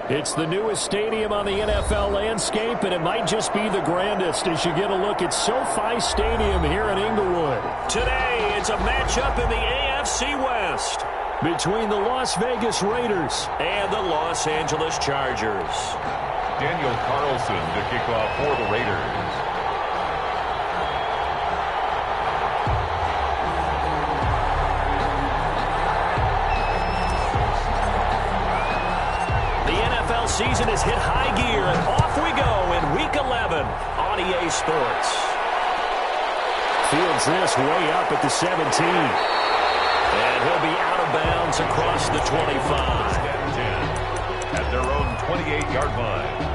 It's the newest stadium on the NFL landscape, and it might just be the grandest as you get a look at SoFi Stadium here in Inglewood. Today, it's a matchup in the AFC West between the Las Vegas Raiders and the Los Angeles Chargers. Daniel Carlson to kick off for the Raiders. Season has hit high gear, and off we go in Week 11 on EA Sports. Fields this way up at the 17. And he'll be out of bounds across the 25. At their own 28-yard line.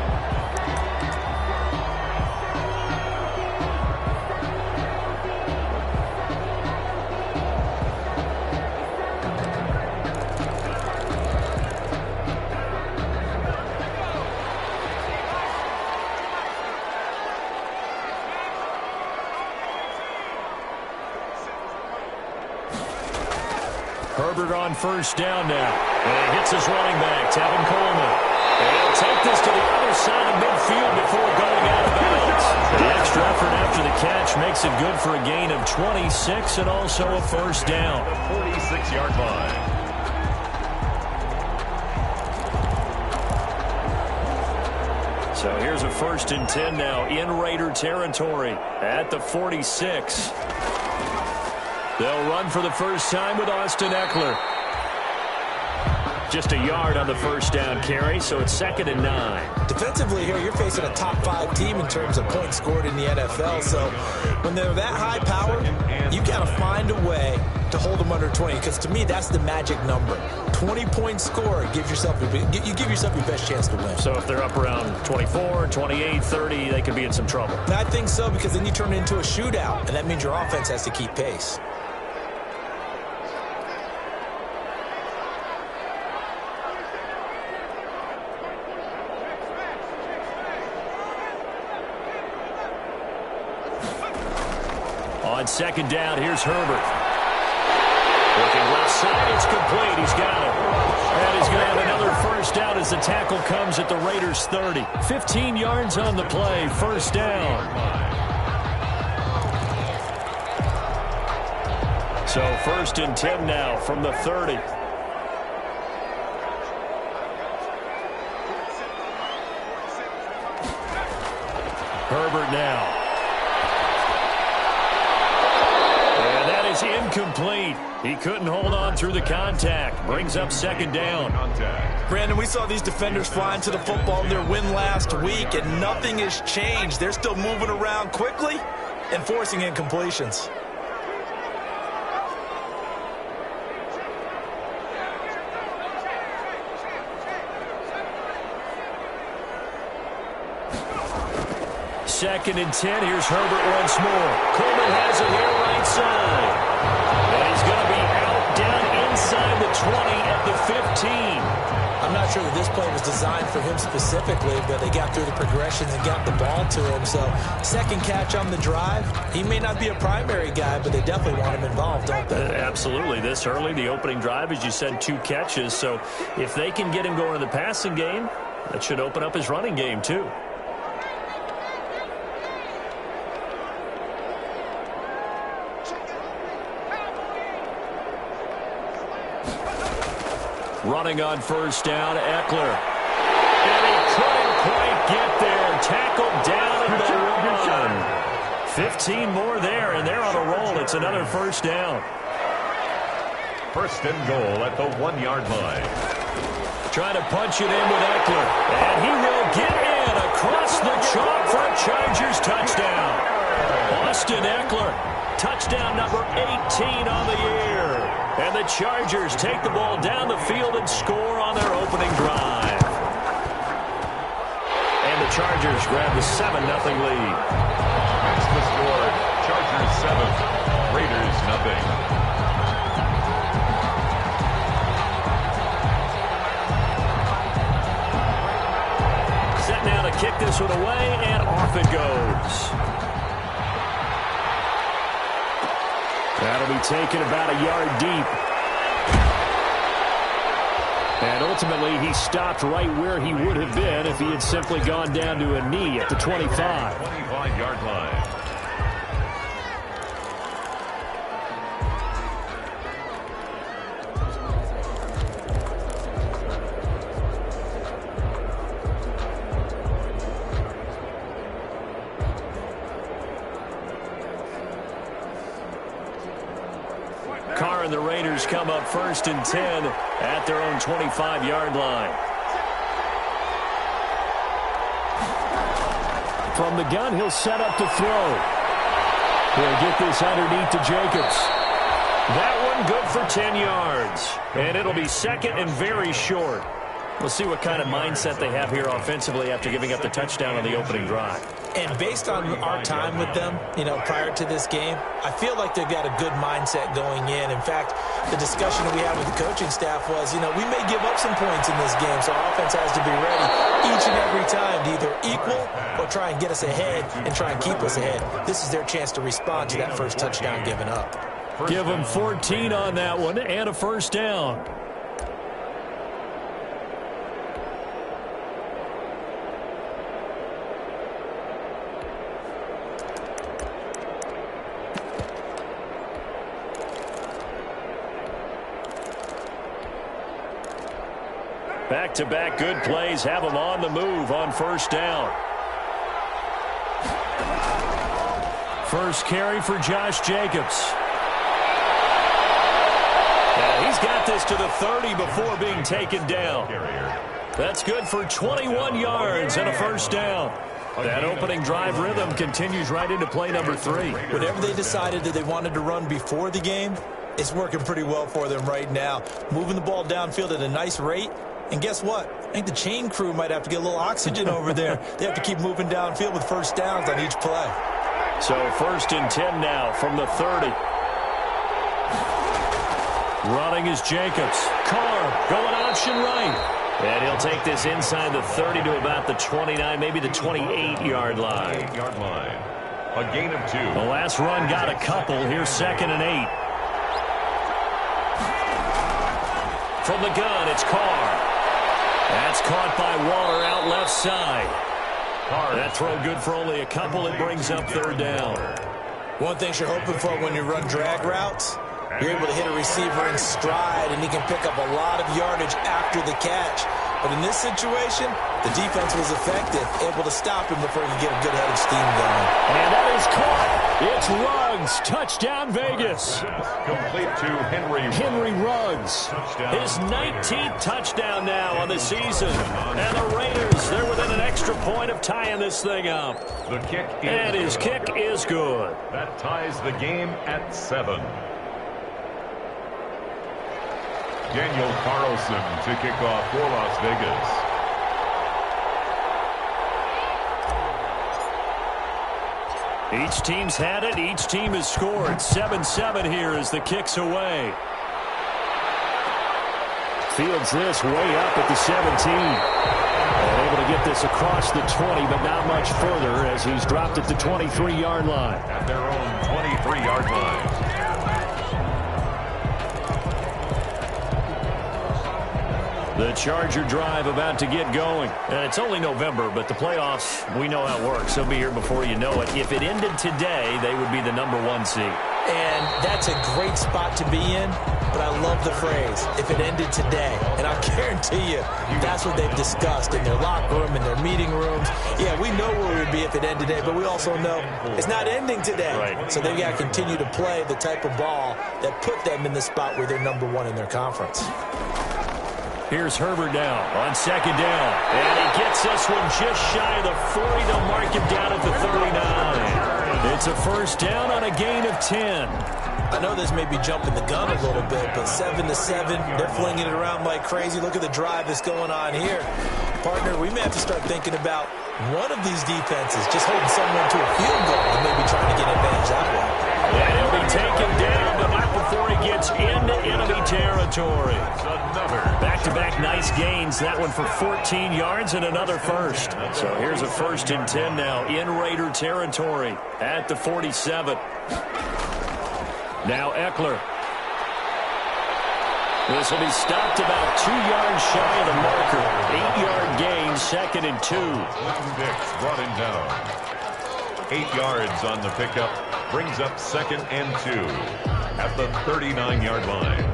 Herbert on first down now. And he hits his running back, Tevin Coleman. And he'll take this to the other side of midfield before going out of bounds. The extra effort after the catch makes it good for a gain of 26 and also a first down. The 46-yard line. So here's a 1st and 10 now in Raider territory at the 46. They'll run for the first time with Austin Ekeler. Just a yard on the first down carry, so it's 2nd and 9. Defensively here, you're facing a top 5 team in terms of points scored in the NFL. So when they're that high power, you got to find a way to hold them under 20. Because to me, that's the magic number. 20-point score gives yourself you give yourself your best chance to win. So if they're up around 24, 28, 30, they could be in some trouble. And I think so, because then you turn it into a shootout, and that means your offense has to keep pace. On 2nd down, here's Herbert. Looking left side, it's complete. He's got it. And he's going to have another first down as the tackle comes at the Raiders' 30. 15 yards on the play, first down. So 1st and 10 now from the 30. Herbert now. Incomplete. He couldn't hold on through the contact. Brings up 2nd down. Brandon, we saw these defenders flying to the football in their win last week, and nothing has changed. They're still moving around quickly and forcing incompletions. Second and 10. Here's Herbert once more. Coleman has it here right side. And he's going to be out down inside the 20 at the 15. I'm not sure that this play was designed for him specifically, but they got through the progressions and got the ball to him. So 2nd catch on the drive. He may not be a primary guy, but they definitely want him involved, don't they? Absolutely. This early, the opening drive, as you said, 2 catches. So if they can get him going in the passing game, that should open up his running game too. Running on first down, Ekeler. And he couldn't quite get there. Tackled down at the 1. 15 more there, and they're on a roll. It's another first down. 1st and goal at the 1-yard line. Trying to punch it in with Ekeler. And he will get in across the chalk for a Chargers touchdown. Austin Ekeler, touchdown number 18 on the year. And the Chargers take the ball down the field and score on their opening drive. And the Chargers grab the 7-0 lead. That's the score. Chargers 7, Raiders 0. Set now to kick this one away, and off it goes. That'll be taken about a yard deep. And ultimately, he stopped right where he would have been if he had simply gone down to a knee at the 25. 25-yard line. Carr and the Raiders come up 1st and 10 at their own 25-yard line. From the gun, he'll set up to throw. He'll get this underneath to Jacobs. That one good for 10 yards. And it'll be second and very short. We'll see what kind of mindset they have here offensively after giving up the touchdown on the opening drive. And based on our time with them, prior to this game, I feel like they've got a good mindset going in. In fact, the discussion that we had with the coaching staff was, we may give up some points in this game, so our offense has to be ready each and every time to either equal or try and get us ahead and try and keep us ahead. This is their chance to respond to that first touchdown given up. Give them 14 on that one and a first down. Back-to-back good plays have them on the move on first down. First carry for Josh Jacobs. Yeah, he's got this to the 30 before being taken down. That's good for 21 yards and a first down. That opening drive rhythm continues right into play number 3. Whatever they decided that they wanted to run before the game, it's working pretty well for them right now. Moving the ball downfield at a nice rate. And guess what? I think the chain crew might have to get a little oxygen over there. They have to keep moving downfield with first downs on each play. So 1st and 10 now from the 30. Running is Jacobs. Carr going option right. And he'll take this inside the 30 to about the 29, maybe the 28-yard line. 28-yard line. A gain of 2. The last run got a couple. Here's 2nd and 8. From the gun, it's Carr. That's caught by Waller out left side. That throw good for only a couple. It brings up 3rd down. One thing you're hoping for when you run drag routes, you're able to hit a receiver in stride, and he can pick up a lot of yardage after the catch. But in this situation, the defense was effective, able to stop him before he could get a good head of steam going. And that is caught. It's Ruggs. Touchdown, Vegas. Complete to Henry Ruggs. His 19th touchdown now on the season. And the Raiders, they're within an extra point of tying this thing up. The kick is and his kick is good. That ties the game at 7. Daniel Carlson to kick off for Las Vegas. Each team's had it. Each team has scored. 7-7 here as the kick's away. Fields this way up at the 17. And able to get this across the 20, but not much further as he's dropped at the 23-yard line. At their own 23-yard line. The Charger drive about to get going. And it's only November, but the playoffs, we know how it works. They'll be here before you know it. If it ended today, they would be the #1 seed. And that's a great spot to be in, but I love the phrase, if it ended today. And I guarantee you, that's what they've discussed in their locker room, in their meeting rooms. Yeah, we know where we would be if it ended today, but we also know it's not ending today. Right. So they've got to continue to play the type of ball that put them in the spot where they're #1 in their conference. Here's Herbert now on 2nd down. And he gets this one just shy of the 40. They'll mark him down at the 39. It's a first down on a gain of 10. I know this may be jumping the gun a little bit, but 7-7, they're flinging it around like crazy. Look at the drive that's going on here. Partner, we may have to start thinking about one of these defenses just holding someone to a field goal and maybe trying to get advantage that way. And he'll be taken down, but not before he gets into enemy territory. Back-to-back nice gains. That one for 14 yards and another first. So here's a 1st and 10 now in Raider territory at the 47. Now Eckler. This will be stopped about 2 yards shy of the marker. 8-yard gain, 2nd and 2. Dix brought him down. 8 yards on the pickup. Brings up 2nd and 2 at the 39-yard line.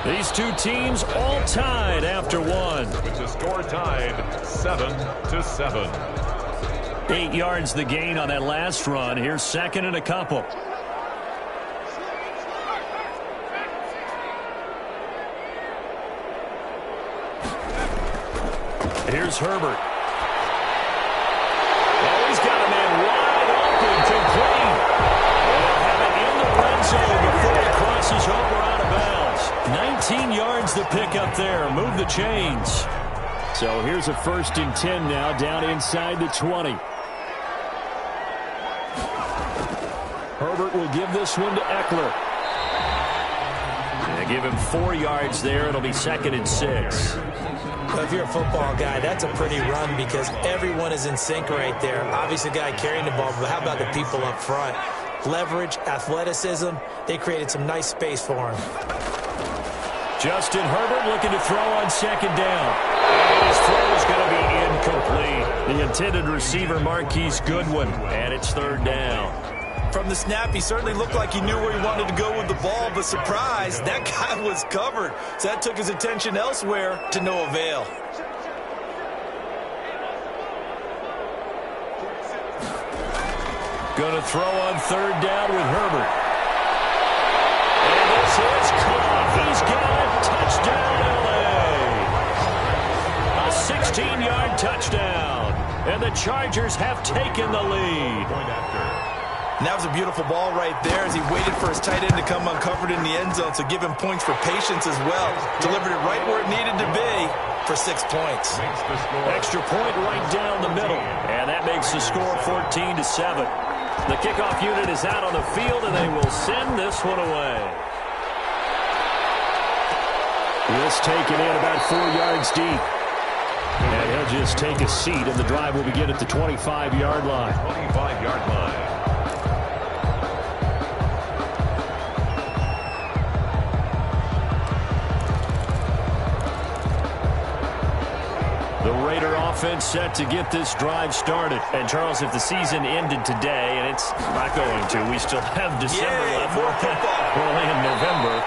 These two teams all tied after one. With the score tied 7-7. 8 yards the gain on that last run. Here's 2nd and a couple. Here's Herbert. Oh, he's got a man wide open, complete. They'll have it in the red zone before he crosses over out of bounds. 19 yards to pick up there. Move the chains. So here's a 1st and 10 now, down inside the 20. Herbert will give this one to Eckler. They give him 4 yards there. It'll be 2nd and 6. Well, if you're a football guy, that's a pretty run because everyone is in sync right there. Obviously, the guy carrying the ball, but how about the people up front? Leverage, athleticism, they created some nice space for him. Justin Herbert looking to throw on 2nd down. And his throw is going to be incomplete. The intended receiver, Marquise Goodwin, and it's 3rd down. From the snap, he certainly looked like he knew where he wanted to go with the ball, but surprise, that guy was covered. So that took his attention elsewhere to no avail. Going to throw on 3rd down with Herbert. And this is caught. He's got it. Touchdown, L.A. A 16-yard touchdown. And the Chargers have taken the lead. Point after. And that was a beautiful ball right there as he waited for his tight end to come uncovered in the end zone, so give him points for patience as well. Delivered it right where it needed to be for 6 points. Extra point right down the middle. And that makes the score 14-7. The kickoff unit is out on the field, and they will send this one away. This taken in about 4 yards deep. And he'll just take a seat, and the drive will begin at the 25-yard line. 25-yard line. The Raider offense set to get this drive started. And, Charles, if the season ended today, and it's not going to, we still have December left. More football. We're only in November.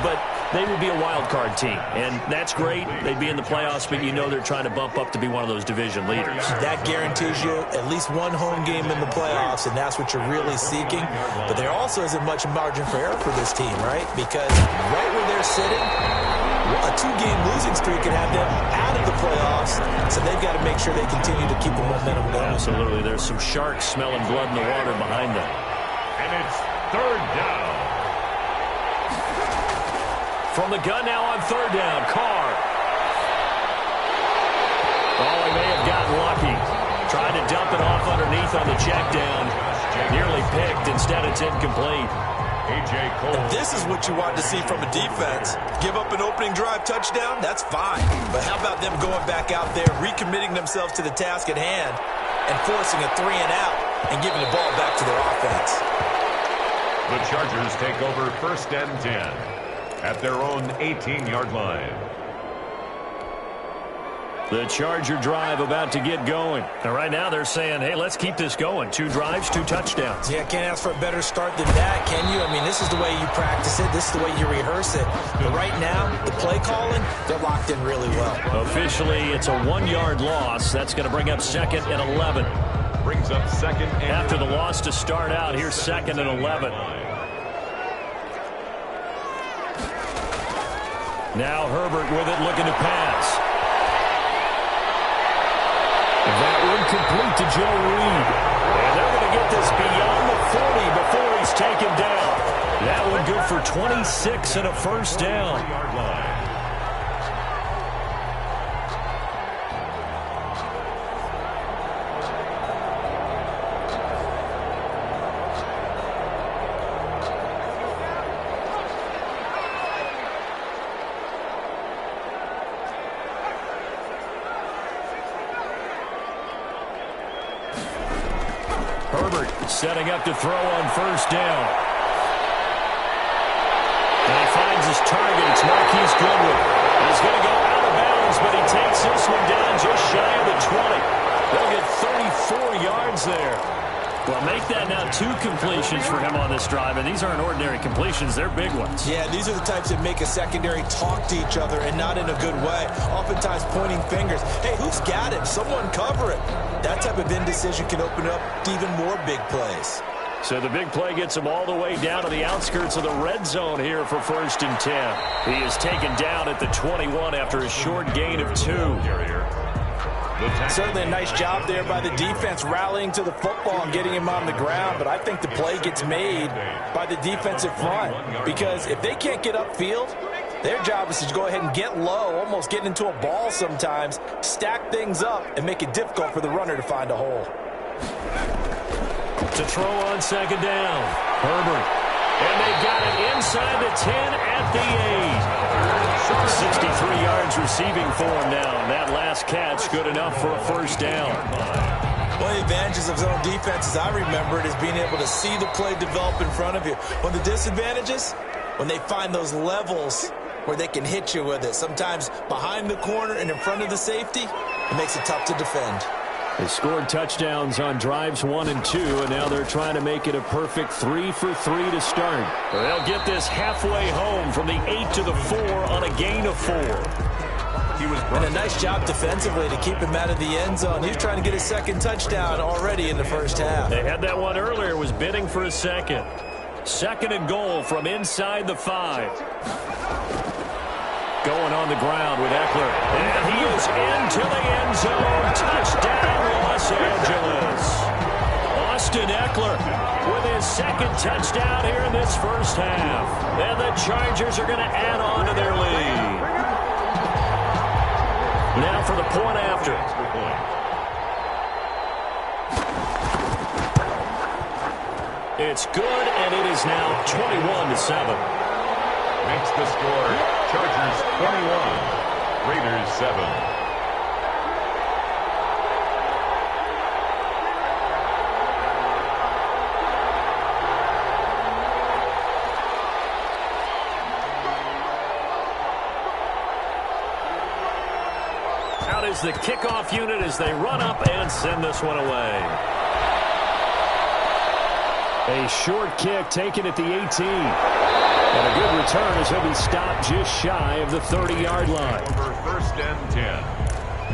But they would be a wild card team. And that's great. They'd be in the playoffs, but you know they're trying to bump up to be one of those division leaders. That guarantees you at least one home game in the playoffs, and that's what you're really seeking. But there also isn't much margin for error for this team, right? Because right where they're sitting, a 2-game losing streak could have them out of the playoffs, so they've got to make sure they continue to keep the momentum going. Absolutely. There's some sharks smelling blood in the water behind them. And it's 3rd down. From the gun now on 3rd down, Carr. Oh, he may have gotten lucky. Tried to dump it off underneath on the check down. Nearly picked. Instead, it's incomplete. A.J. Cole. And this is what you want to see from a defense. Give up an opening drive touchdown, that's fine. But how about them going back out there, recommitting themselves to the task at hand, and forcing a 3-and-out and giving the ball back to their offense. The Chargers take over 1st and 10 at their own 18-yard line. The Charger drive about to get going. And right now they're saying, hey, let's keep this going. 2 drives, 2 touchdowns. Yeah, can't ask for a better start than that, can you? I mean, this is the way you practice it. This is the way you rehearse it. But right now, the play calling, they're locked in really well. Officially, it's a 1-yard loss. That's going to bring up 2nd and 11. Brings up 2nd and After the loss to start out, here's 2nd and 11. Now Herbert with it, looking to pass. That one complete to Joe Reed. And they're going to get this beyond the 40 before he's taken down. That one good for 26 and a first down. Herbert setting up to throw on first down. And he finds his target. It's Marquise Goodwin. He's going to go out of bounds, but he takes this one down just shy of the 20. They'll get 34 yards there. Well, make that now 2 completions for him on this drive, and these aren't ordinary completions. They're big ones. Yeah, these are the types that make a secondary talk to each other, and not in a good way. Oftentimes pointing fingers. Hey, who's got it? Someone cover it. That type of indecision can open up to even more big plays. So the big play gets him all the way down to the outskirts of the red zone here for 1st and 10. He is taken down at the 21 after a short gain of 2. Certainly a nice job there by the defense rallying to the football and getting him on the ground, but I think the play gets made by the defensive front because if they can't get upfield, their job is to go ahead and get low, almost get into a ball sometimes, stack things up, and make it difficult for the runner to find a hole. To throw on 2nd down, Herbert. And they've got it inside the 10 at the 8. 63 yards receiving for him now. And that last catch good enough for a first down. One of the advantages of zone defense, as I remember it, is being able to see the play develop in front of you. One of the disadvantages, when they find those levels where they can hit you with it. Sometimes behind the corner and in front of the safety, it makes it tough to defend. They scored touchdowns on drives 1 and 2, and now they're trying to make it a perfect 3 for 3 to start. They'll get this halfway home from the 8 to the 4 on a gain of 4. And a nice job defensively to keep him out of the end zone. He's trying to get his 2nd touchdown already in the first half. They had that one earlier, was bidding for a second. 2nd and goal from inside the 5. Going on the ground with Eckler. And he is into the end zone. Touchdown, Los Angeles. Austin Eckler with his 2nd touchdown here in this first half. And the Chargers are going to add on to their lead. Now for the point after. It's good, and it is now 21-7. Makes the score Chargers 21, Raiders 7. Out is the kickoff unit as they run up and send this one away. A short kick taken at the 18. And a good return as he'll be stopped just shy of the 30-yard line. For 1st and 10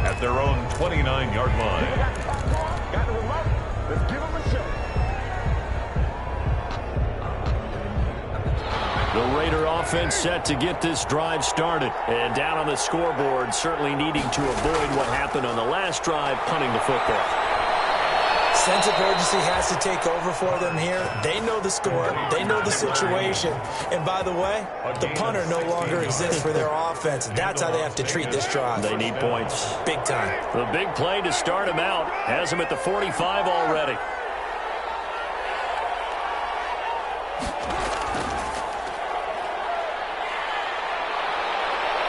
at their own 29-yard line. Got him up. Let's give him a shot. The Raider offense set to get this drive started. And down on the scoreboard, certainly needing to avoid what happened on the last drive, punting the football. Sense of urgency has to take over for them here. They know the score. They know the situation. And by the way, the punter no longer exists for their offense. That's how they have to treat this drive. They need points. Big time. The big play to start him out has him at the 45 already.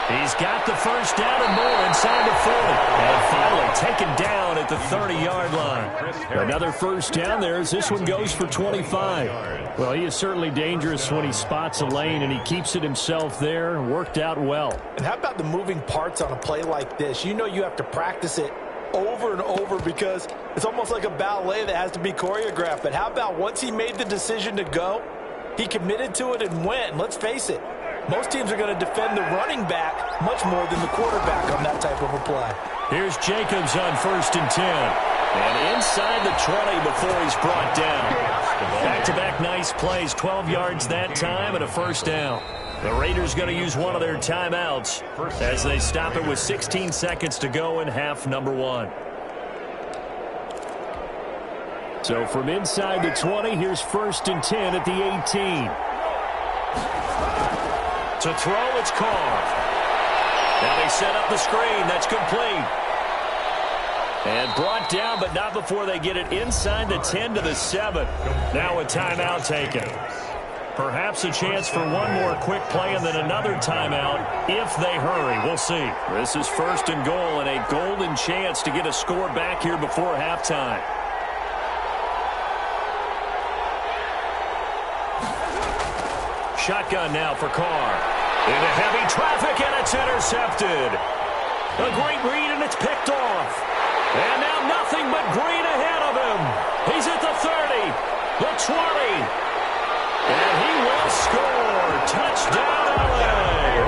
He's got the first down and more inside the 40. And finally taken down at the 30-yard line. Another first down there as this one goes for 25. Well, he is certainly dangerous when he spots a lane, and he keeps it himself there. Worked out well. And how about the moving parts on a play like this? You know you have to practice it over and over because it's almost like a ballet that has to be choreographed. But how about once he made the decision to go, he committed to it and went. And let's face it, most teams are going to defend the running back much more than the quarterback on that type of a play. Here's Jacobs on 1st and 10. And inside the 20 before he's brought down. Back-to-back nice plays, 12 yards that time and a first down. The Raiders going to use one of their timeouts as they stop it with 16 seconds to go in half number 1. So from inside the 20, here's 1st and 10 at the 18. To throw, it's Carr. Now they set up the screen. That's complete. And brought down, but not before they get it inside the 10 to the 7. Now a timeout taken. Perhaps a chance for one more quick play and then another timeout if they hurry. We'll see. This is 1st and goal and a golden chance to get a score back here before halftime. Shotgun now for Carr. Into heavy traffic, and it's intercepted. A great read, and it's picked off. And now nothing but green ahead of him. He's at the 30, the 20. And he will score. Touchdown, LA.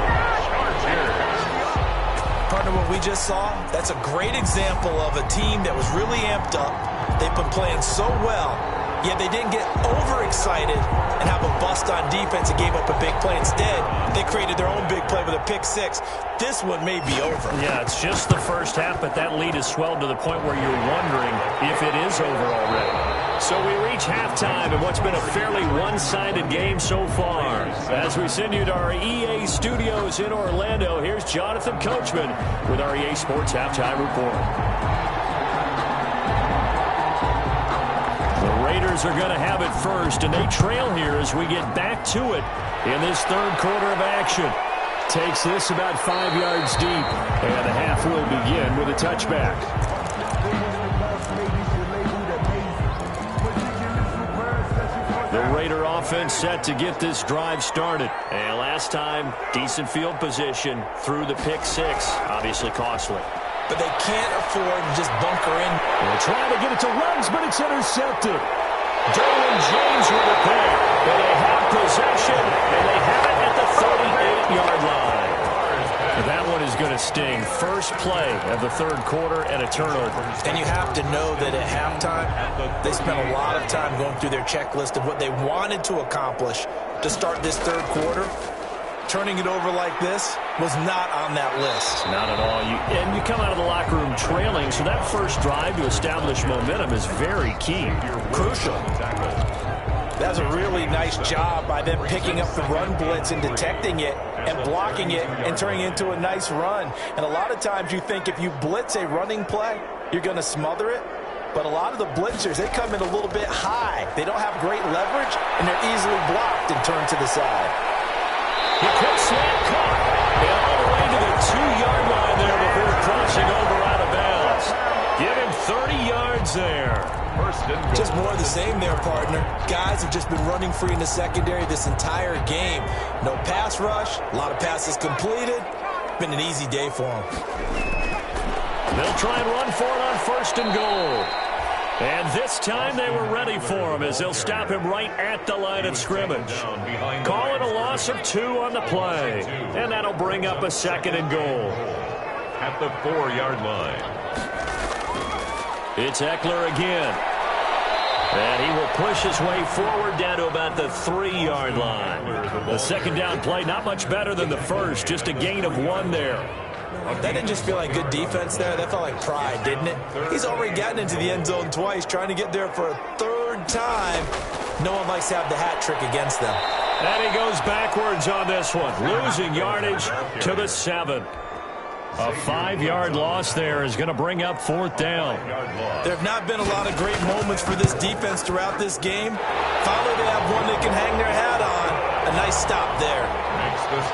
Partner, what we just saw, that's a great example of a team that was really amped up. They've been playing so well, yet they didn't get overexcited and have a bust on defense and gave up a big play. Instead, they created their own big play with a pick six. This one may be over. Yeah, it's just the first half, but that lead has swelled to the point where you're wondering if it is over already. So we reach halftime in what's been a fairly one-sided game so far. As we send you to our EA studios in Orlando, here's Jonathan Coachman with our EA Sports Halftime Report. The Raiders are going to have it first, and they trail here as we get back to it in this third quarter of action. Takes this about 5 yards deep, and the half will begin with a touchback. The Raider offense set to get this drive started. And last time, decent field position through the pick six. Obviously costly. But they can't afford to just bunker in. They're trying to get it to Ruggs, but it's intercepted. Derwin James with the pick. And they have possession, and they have it at the 38-yard line. That one is going to sting. First play of the third quarter and a turnover. And you have to know that at halftime, they spent a lot of time going through their checklist of what they wanted to accomplish to start this third quarter. Turning it over like this was not on that list. Not at all. And you come out of the locker room trailing, so that first drive to establish momentum is very key. Crucial. That was a really nice job by them picking up the run blitz and detecting it and blocking it and turning it into a nice run. And a lot of times you think if you blitz a running play, you're going to smother it. But a lot of the blitzers, they come in a little bit high. They don't have great leverage, and they're easily blocked and turned to the side. The quick slant caught. And all the way to the 2-yard line there before crossing over out of bounds. Give him 30 yards there. Just more of the same there, partner. Guys have just been running free in the secondary this entire game. No pass rush, a lot of passes completed. Been an easy day for them. They'll try and run for it on 1st and goal. And this time they were ready for him as they'll stop him right at the line of scrimmage. Call it a loss of 2 on the play. And that'll bring up a 2nd and goal. At the 4-yard line. It's Eckler again. And he will push his way forward down to about the 3-yard line. The second down play, not much better than the first, just a gain of 1 there. That didn't just feel like good defense there. That felt like pride, didn't it? He's already gotten into the end zone twice, trying to get there for a 3rd time. No one likes to have the hat trick against them. And he goes backwards on this one, losing yardage to the 7. A 5-yard loss there is going to bring up 4th down. There have not been a lot of great moments for this defense throughout this game. Finally, they have one they can hang their hat on. A nice stop there.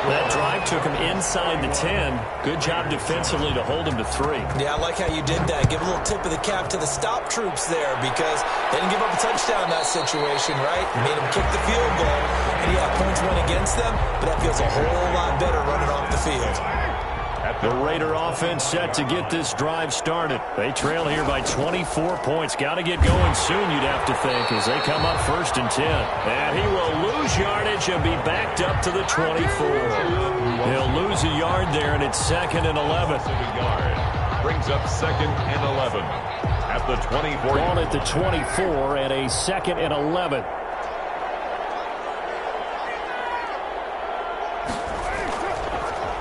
That drive took him inside the 10. Good job defensively to hold him to 3. Yeah, I like how you did that. Give a little tip of the cap to the stop troops there because they didn't give up a touchdown in that situation, right? Made them kick the field goal. And yeah, points went against them, but that feels a whole lot better running off the field. The Raider offense set to get this drive started. They trail here by 24 points. Got to get going soon, you'd have to think, as they come up 1st and 10. And he will lose yardage and be backed up to the 24. He'll lose a yard there, and it's 2nd and 11. Brings up 2nd and 11. At the 24. Ball at the 24 and a 2nd and 11.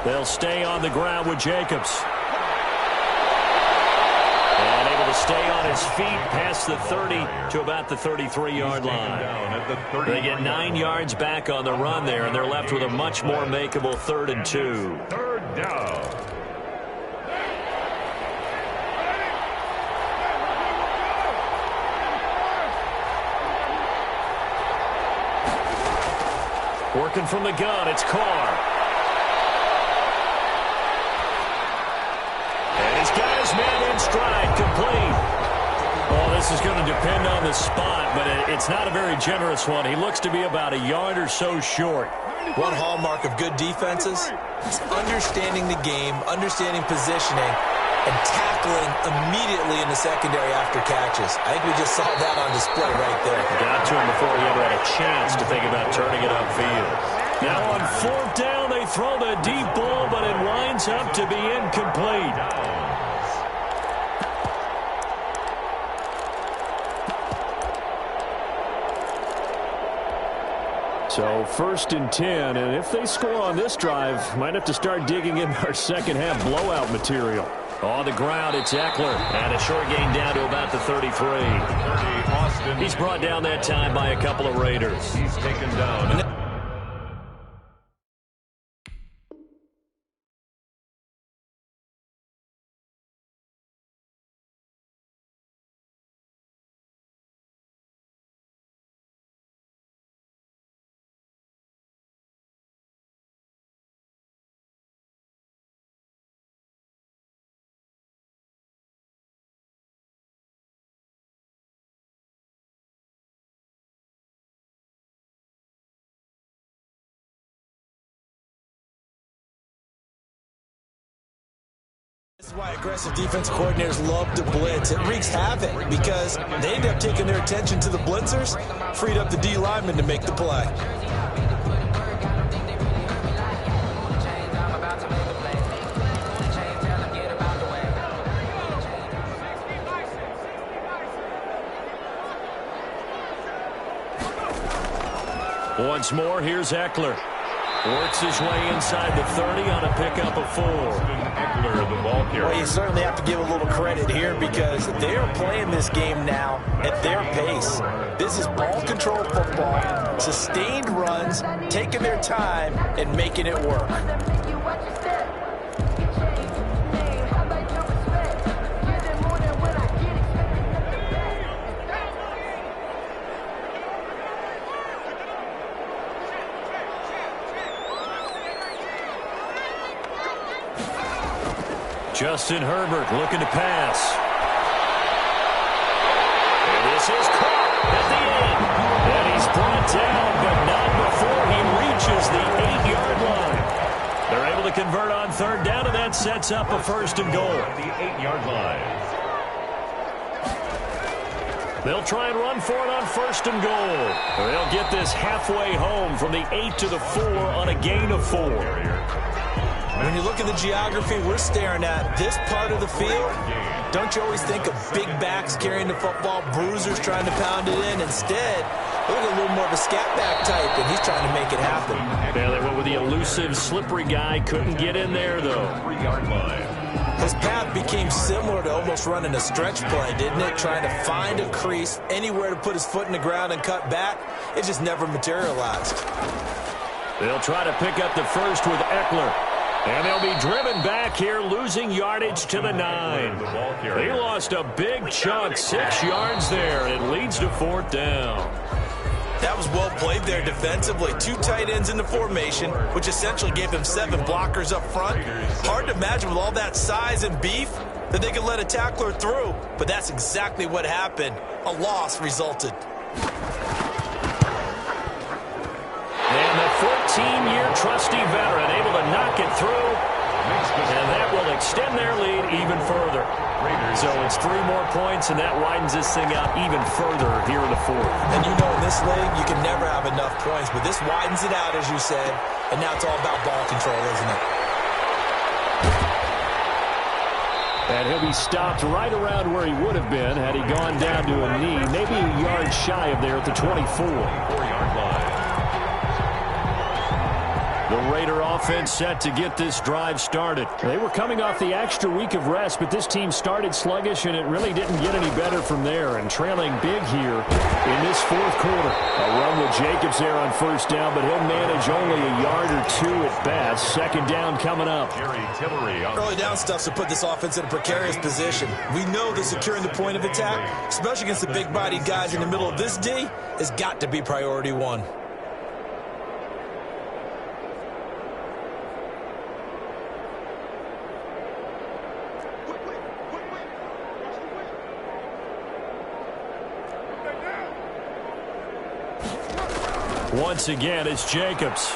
They'll stay on the ground with Jacobs. And able to stay on his feet past the 30 to about the 33-yard line. They get 9 yards back on the run there, and they're left with a much more makeable 3rd and 2. Third down. Working from the gun, it's Carr. And he's got his man in stride, complete. Well, this is going to depend on the spot, but it's not a very generous one. He looks to be about a yard or so short. One hallmark of good defenses is understanding the game, understanding positioning, and tackling immediately in the secondary after catches. I think we just saw that on display right there. Got to him before he ever had a chance to think about turning it upfield. Now on 4th down, they throw the deep ball, but it winds up to be incomplete. So 1st and 10, and if they score on this drive, might have to start digging in our second half blowout material. On the ground, it's Eckler, and a short gain down to about the 33. He's brought down that time by a couple of Raiders. He's taken down. This is why aggressive defense coordinators love to blitz. It wreaks havoc because they end up taking their attention to the blitzers, freed up the D lineman to make the play. Once more, here's Eckler. Works his way inside the 30 on a pickup of 4. Eckler, the ball carrier. Well, you certainly have to give a little credit here because they are playing this game now at their pace. This is ball control football, sustained runs, taking their time, and making it work. Justin Herbert looking to pass. And this is caught at the end. And he's brought down, but not before he reaches the 8-yard line. They're able to convert on 3rd down, and that sets up a 1st and goal. The 8-yard line. They'll try and run for it on 1st and goal. They'll get this halfway home from the 8 to the 4 on a gain of 4. When you look at the geography we're staring at, this part of the field, don't you always think of big backs carrying the football, bruisers trying to pound it in? Instead, look at a little more of a scat back type, and he's trying to make it happen. Yeah, they went with the elusive, slippery guy. Couldn't get in there, though. 3-yard line. His path became similar to almost running a stretch play, didn't it? Trying to find a crease, anywhere to put his foot in the ground and cut back. It just never materialized. They'll try to pick up the 1st with Eckler. And they'll be driven back here, losing yardage to the 9. They lost a big chunk, 6 yards there, and it leads to 4th down. That was well played there defensively. 2 tight ends in the formation, which essentially gave them 7 blockers up front. Hard to imagine with all that size and beef that they could let a tackler through, but that's exactly what happened. A loss resulted. And the 14-year trusty veteran able to knock it through, and that will extend their lead even further. So it's 3 more points, and that widens this thing out even further here in the 4th. And you know in this league, you can never have enough points, but this widens it out, as you said, and now it's all about ball control, isn't it? And he'll be stopped right around where he would have been had he gone down to a knee, maybe a yard shy of there at the 24. 4-yard line. The Raider offense set to get this drive started. They were coming off the extra week of rest, but this team started sluggish, and it really didn't get any better from there. And trailing big here in this fourth quarter. A run with Jacobs there on first down, but he'll manage only a yard or two at best. Second down coming up. Jerry Tillery. Early down stuff to put this offense in a precarious position. We know that securing the point of attack, especially against the big-bodied guys in the middle of this D, has got to be priority one. Once again, it's Jacobs.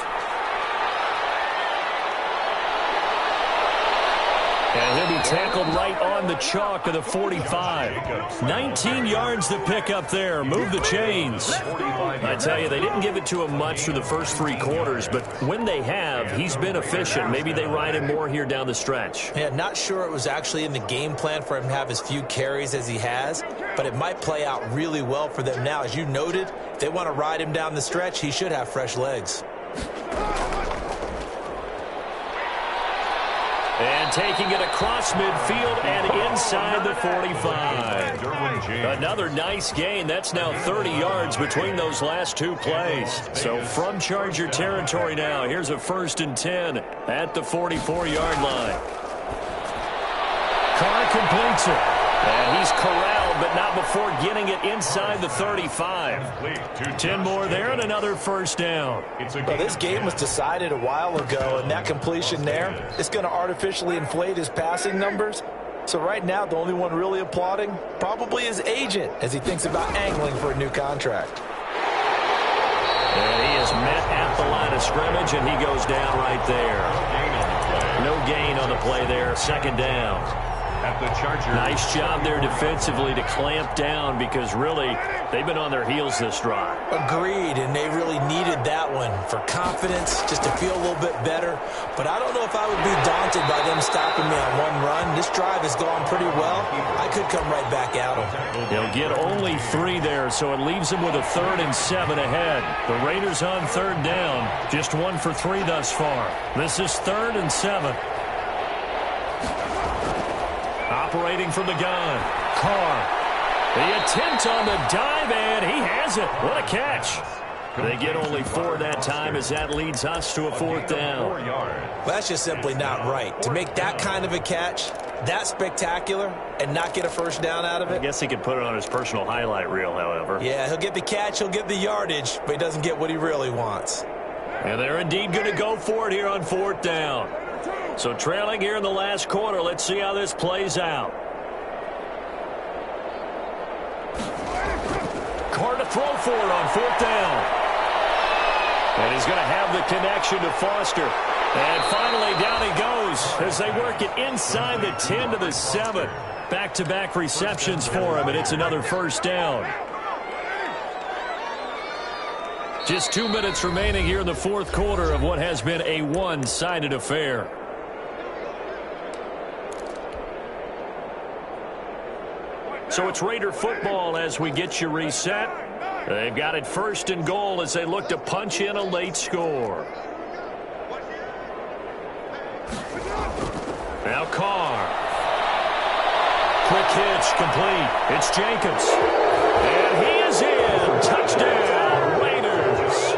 And he'll be tackled right on the chalk of the 45. 19 yards to pick up there. Move the chains. I tell you, they didn't give it to him much through the first three quarters, but when they have, he's been efficient. Maybe they ride him more here down the stretch. Yeah, not sure it was actually in the game plan for him to have as few carries as he has, but it might play out really well for them now. As you noted, if they want to ride him down the stretch, he should have fresh legs. And taking it across midfield and inside the 45. Another nice gain. That's now 30 yards between those last two plays. So from Charger territory now, here's a 1st and 10 at the 44-yard line. Carr completes it. And he's corralled, but not before getting it inside the 35. 10 more there and another first down. Well, this game was decided a while ago, and that completion there is going to artificially inflate his passing numbers. So right now, the only one really applauding probably his agent as he thinks about angling for a new contract. And he is met at the line of scrimmage, and he goes down right there. No gain on the play there. Second down. At the Chargers. Nice job there defensively to clamp down because really they've been on their heels this drive. Agreed, and they really needed that one for confidence, just to feel a little bit better. But I don't know if I would be daunted by them stopping me on one run. This drive has gone pretty well. I could come right back at them. They'll get only 3 there, so it leaves them with a 3rd and 7 ahead. The Raiders on 3rd down, just 1 for 3 thus far. This is 3rd and 7. Operating from the gun, Carr. The attempt on the dive, and he has it. What a catch. They get only 4 that time as that leads us to a 4th down. Well, that's just simply not right. To make that kind of a catch, that spectacular, and not get a first down out of it. I guess he could put it on his personal highlight reel, however. Yeah, he'll get the catch, he'll get the yardage, but he doesn't get what he really wants. And they're indeed going to go for it here on 4th down. So trailing here in the last quarter, let's see how this plays out. Carr to throw for it on 4th down. And he's going to have the connection to Foster. And finally down he goes as they work it inside the 10 to the 7. Back-to-back receptions for him, and it's another first down. Just 2 minutes remaining here in the fourth quarter of what has been a one-sided affair. So it's Raider football as we get you reset. They've got it 1st and goal as they look to punch in a late score. Now Carr. Quick hitch complete. It's Jacobs. And he is in. Touchdown, Raiders.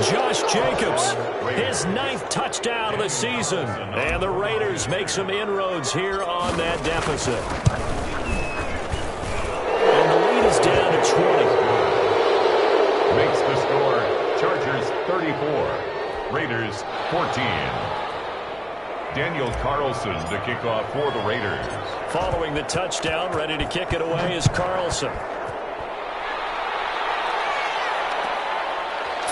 Josh Jacobs, his 9th touchdown of the season. And the Raiders make some inroads here on that deficit. And the lead is down to 20. Makes the score Chargers 34, Raiders 14. Daniel Carlson to kick off for the Raiders. Following the touchdown, ready to kick it away is Carlson.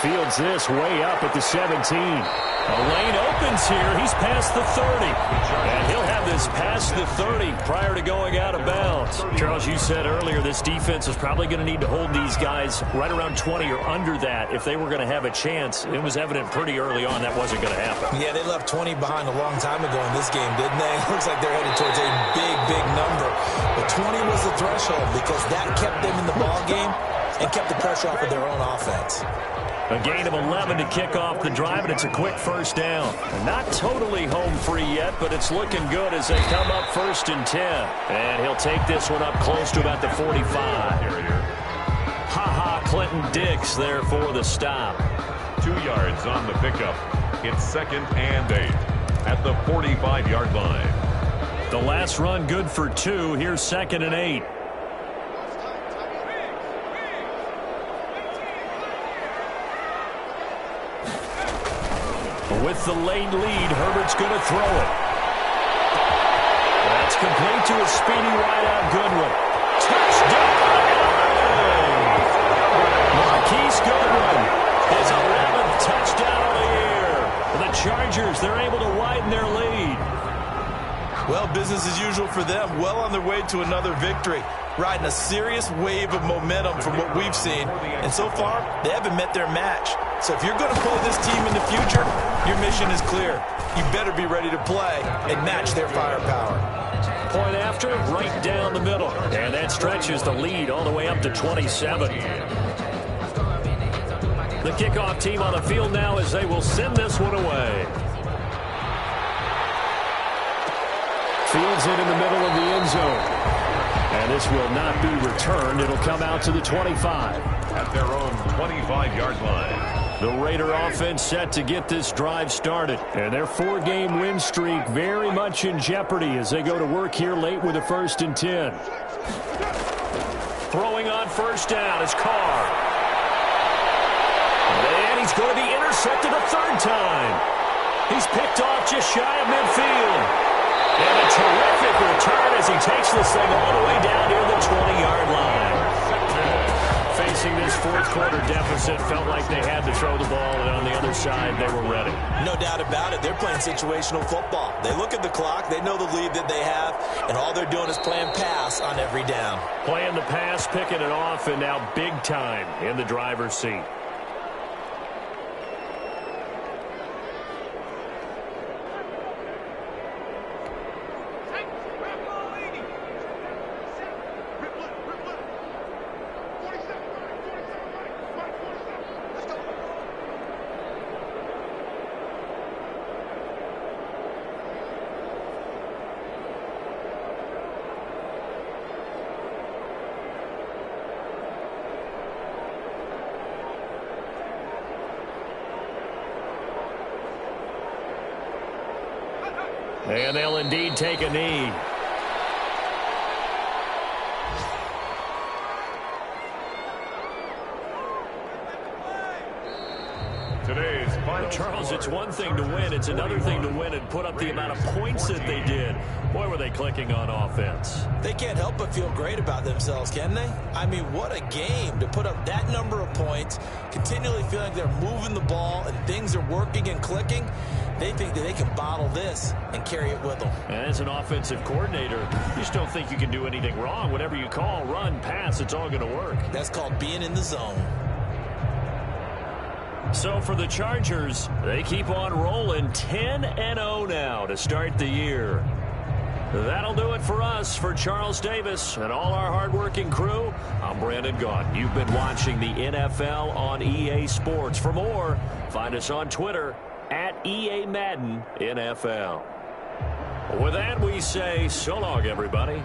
Fields this way up at the 17. A lane opens here. He's past the 30. And he'll have this past the 30 prior to going out of bounds. Charles, you said earlier this defense is probably going to need to hold these guys right around 20 or under that if they were going to have a chance. It was evident pretty early on that wasn't going to happen. Yeah, they left 20 behind a long time ago in this game, didn't they? Looks like they're headed towards a big, big number. But 20 was the threshold because that kept them in the ball game and kept the pressure off of their own offense. A gain of 11 to kick off the drive, and it's a quick first down. Not totally home free yet, but it's looking good as they come up 1st and 10. And he'll take this one up close to about the 45. Ha-ha, Clinton Dix there for the stop. 2 yards on the pickup. It's 2nd and 8 at the 45-yard line. The last run good for 2. Here's 2nd and 8. With the late lead, Herbert's going to throw it. That's complete to a speedy wideout Goodwin. Touchdown! Marquise Goodwin, his 11th touchdown of the year. The Chargers, they're able to widen their lead. Well, business as usual for them. Well on their way to another victory. Riding a serious wave of momentum from what we've seen. And so far, they haven't met their match. So if you're going to play this team in the future, your mission is clear. You better be ready to play and match their firepower. Point after, right down the middle. And that stretches the lead all the way up to 27. The kickoff team on the field now as they will send this one away. Fields it in the middle of the end zone. And this will not be returned. It'll come out to the 25. At their own 25-yard line. The Raider offense set to get this drive started. And their 4-game win streak very much in jeopardy as they go to work here late with a 1st and 10. Throwing on 1st down is Carr. And he's going to be intercepted a 3rd time. He's picked off just shy of midfield. And a terrific return as he takes this thing all the way down near the 20-yard line. Facing this 4th quarter deficit, felt like they had to throw the ball, and on the other side, they were ready. No doubt about it. They're playing situational football. They look at the clock, they know the lead that they have, and all they're doing is playing pass on every down. Playing the pass, picking it off, and now big time in the driver's seat. And they'll indeed take a knee. Today's final Charles, score. it's one thing to win. It's another thing to win and put up the amount of points that they did. Boy, were they clicking on offense. They can't help but feel great about themselves, can they? I mean, what a game to put up that number of points, continually feeling they're moving the ball and things are working and clicking. They think that they can bottle this and carry it with them. And as an offensive coordinator, you just don't think you can do anything wrong. Whatever you call, run, pass, it's all going to work. That's called being in the zone. So for the Chargers, they keep on rolling 10-0 now to start the year. That'll do it for us. For Charles Davis and all our hardworking crew, I'm Brandon Gaudin. You've been watching the NFL on EA Sports. For more, find us on Twitter at EA Madden NFL. With that, we say so long, everybody.